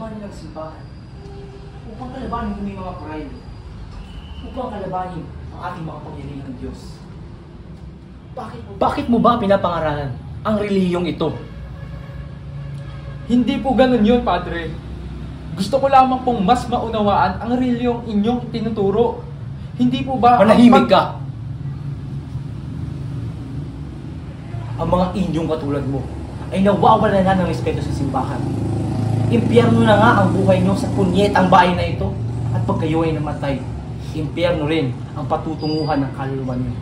kalabanin ng simbahan. Upang kalabanin yung mga pride. Upang kalabanin ang ating mga pangyarihan ng Diyos. Bakit mo ba pinapangaralan ang reliyong ito? Hindi po ganun yun, Padre. Gusto ko lamang pong mas maunawaan ang reliyong inyong tinuturo. Hindi po ba... Manahimik ka! Ang mga inyong katulad mo ay nawawala na ng respeto sa simbahan. Impyerno na nga ang buhay nyo sa punyetang bahay na ito. At pag kayo ay namatay, impyerno rin ang patutunguhan ng kaluluwa nyo.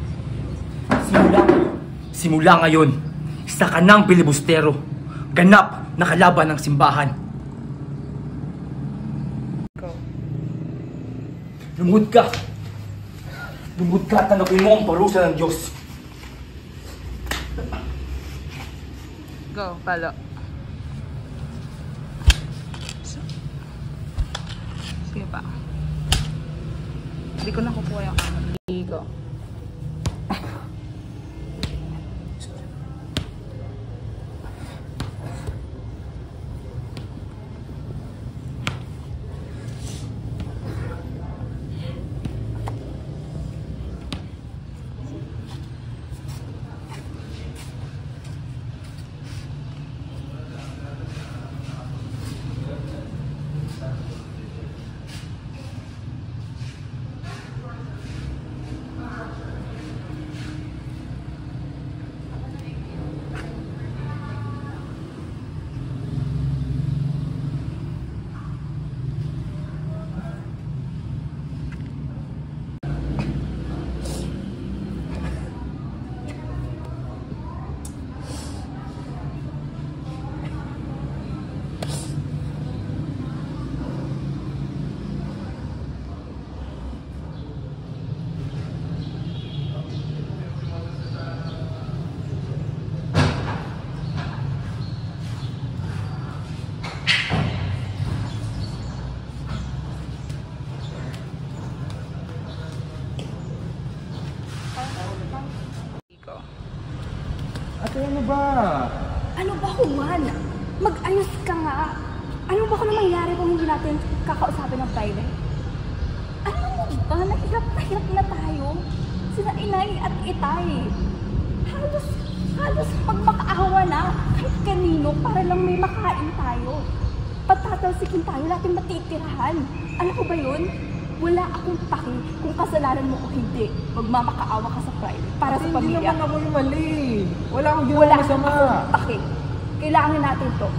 Simula ngayon, isa ka ng bilibustero, ganap na kalaban ng simbahan. Lumod ka! Lumod ka at tanggapin mo ang parusa ng Diyos. Go, palo. Sige pa. Hindi ko nakukuha yung camera. Go. Ate, ano ba? Ano ba, Juan? Mag-ayos ka nga. Ano ba kung mangyayari kung hindi natin kakausapin ng Friday? Ano mo ba? Nahirap na tayo. Sina Inay at Itay. Halos magmakaawa na kahit kanino para lang may makain tayo. Pagtatalsikin tayo, natin matitirahan. Alam ko ba yun? Wala akong paki kung kasalanan mo o hindi. Magmamakaawa ka sa Friday para sa pamilya. Hindi naman ako yung mali. Wala akong ginawa masama. Wala akong paki. Kailangan natin to.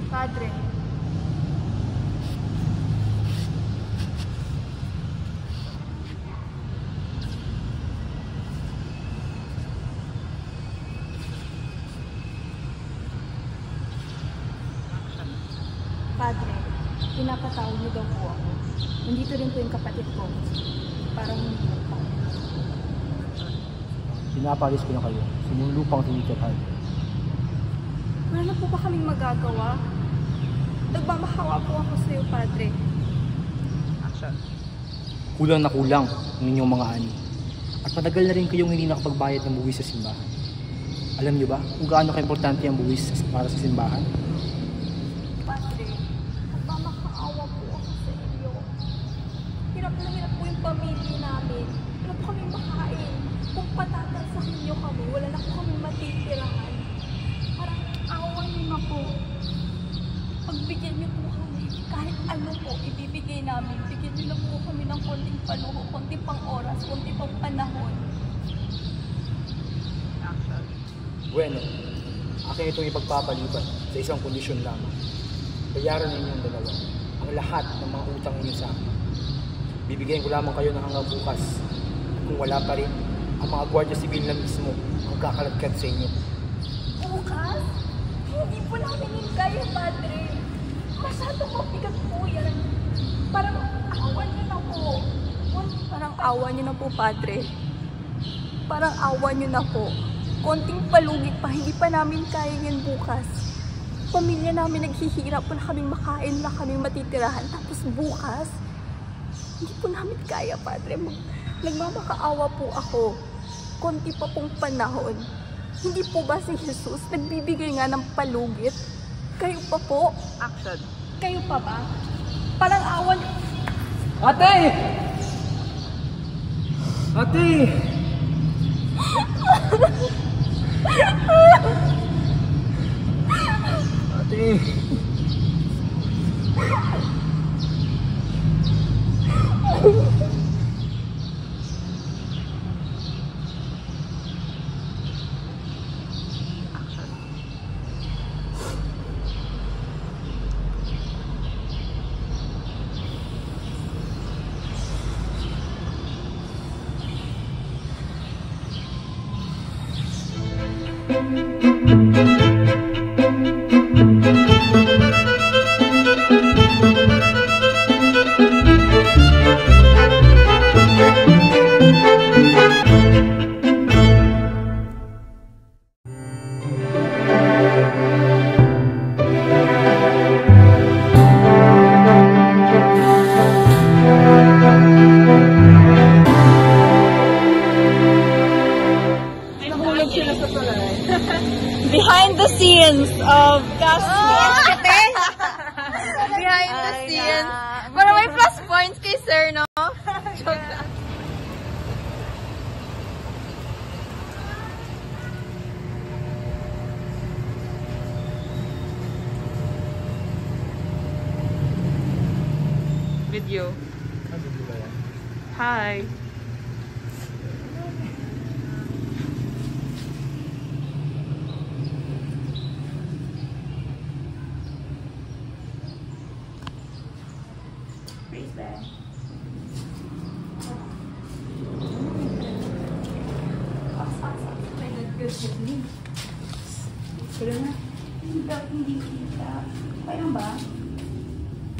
Padre. Padre, pinapatawag niyo daw po ako. Nandito rin po yung kapatid ko. Parang hindi pa. Pinapalis ko na kayo sa mong lupang tinitirhan. Wala na po ba kaming magagawa? Nagmamahawa po ako sa iyo, Padre. Action. Kulang na kulang ang inyong mga ani. At matagal na rin kayong hindi nakapagbayad ng buwis sa simbahan. Alam niyo ba kung gaano ka-importante ang buwis para sa simbahan? Padre, nagmamakaawa po ako sa iyo. Hirap na hirap po yung pamilya namin. Wala po kami makain. Kung patatansakin niyo kami, wala na po kami matitirahan. Parang awa niyo na po. Pagbigyan niyo po kami, kahit ano po ibibigay namin, bigyan niyo na po kami ng konting paluho, konting pang oras, konting pang panahon. Action. Bueno, akin itong ipagpapaliban sa isang kondisyon lamang. Bayaran ninyo ang dalawa ang lahat ng mga utang ninyo sa akin. Bibigyan ko lamang kayo ng hanggang bukas. At kung wala pa rin, ang mga gwardiya sibil na mismo ang kakalagkat sa inyo. Bukas? Hindi po namin yung kaya, Padre. Masyado mabigat po yan. Parang awa niyo na po. Parang awa niyo na po, Padre. Parang awa niyo na po. Konting palugit pa, hindi pa namin kaya yan bukas. Pamilya namin naghihirap, wala kaming makain, wala kaming matitirahan. Tapos bukas, hindi po namin kaya, Padre. Nagmamakaawa po ako. Konti pa pong panahon. Hindi po ba si Jesus nagbibigay nga ng palugit? Kayo pa po? Action. Kayo pa ba? Parang awan. Ate! Ate! Ate! Behind the scenes of Behind the scenes. Para may plus points kay sir, no? Joke lang. Video. Hi.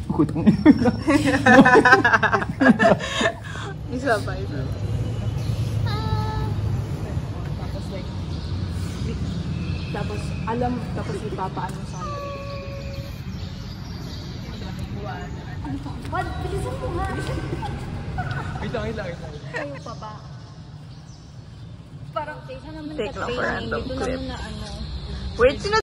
Kutang Isa pa, isa pa. Tapos ipapaano sana. What? Bilisan mo nga. Wait lang. Kayo pa ba? Parang, Take lang for random clip. Wait, sino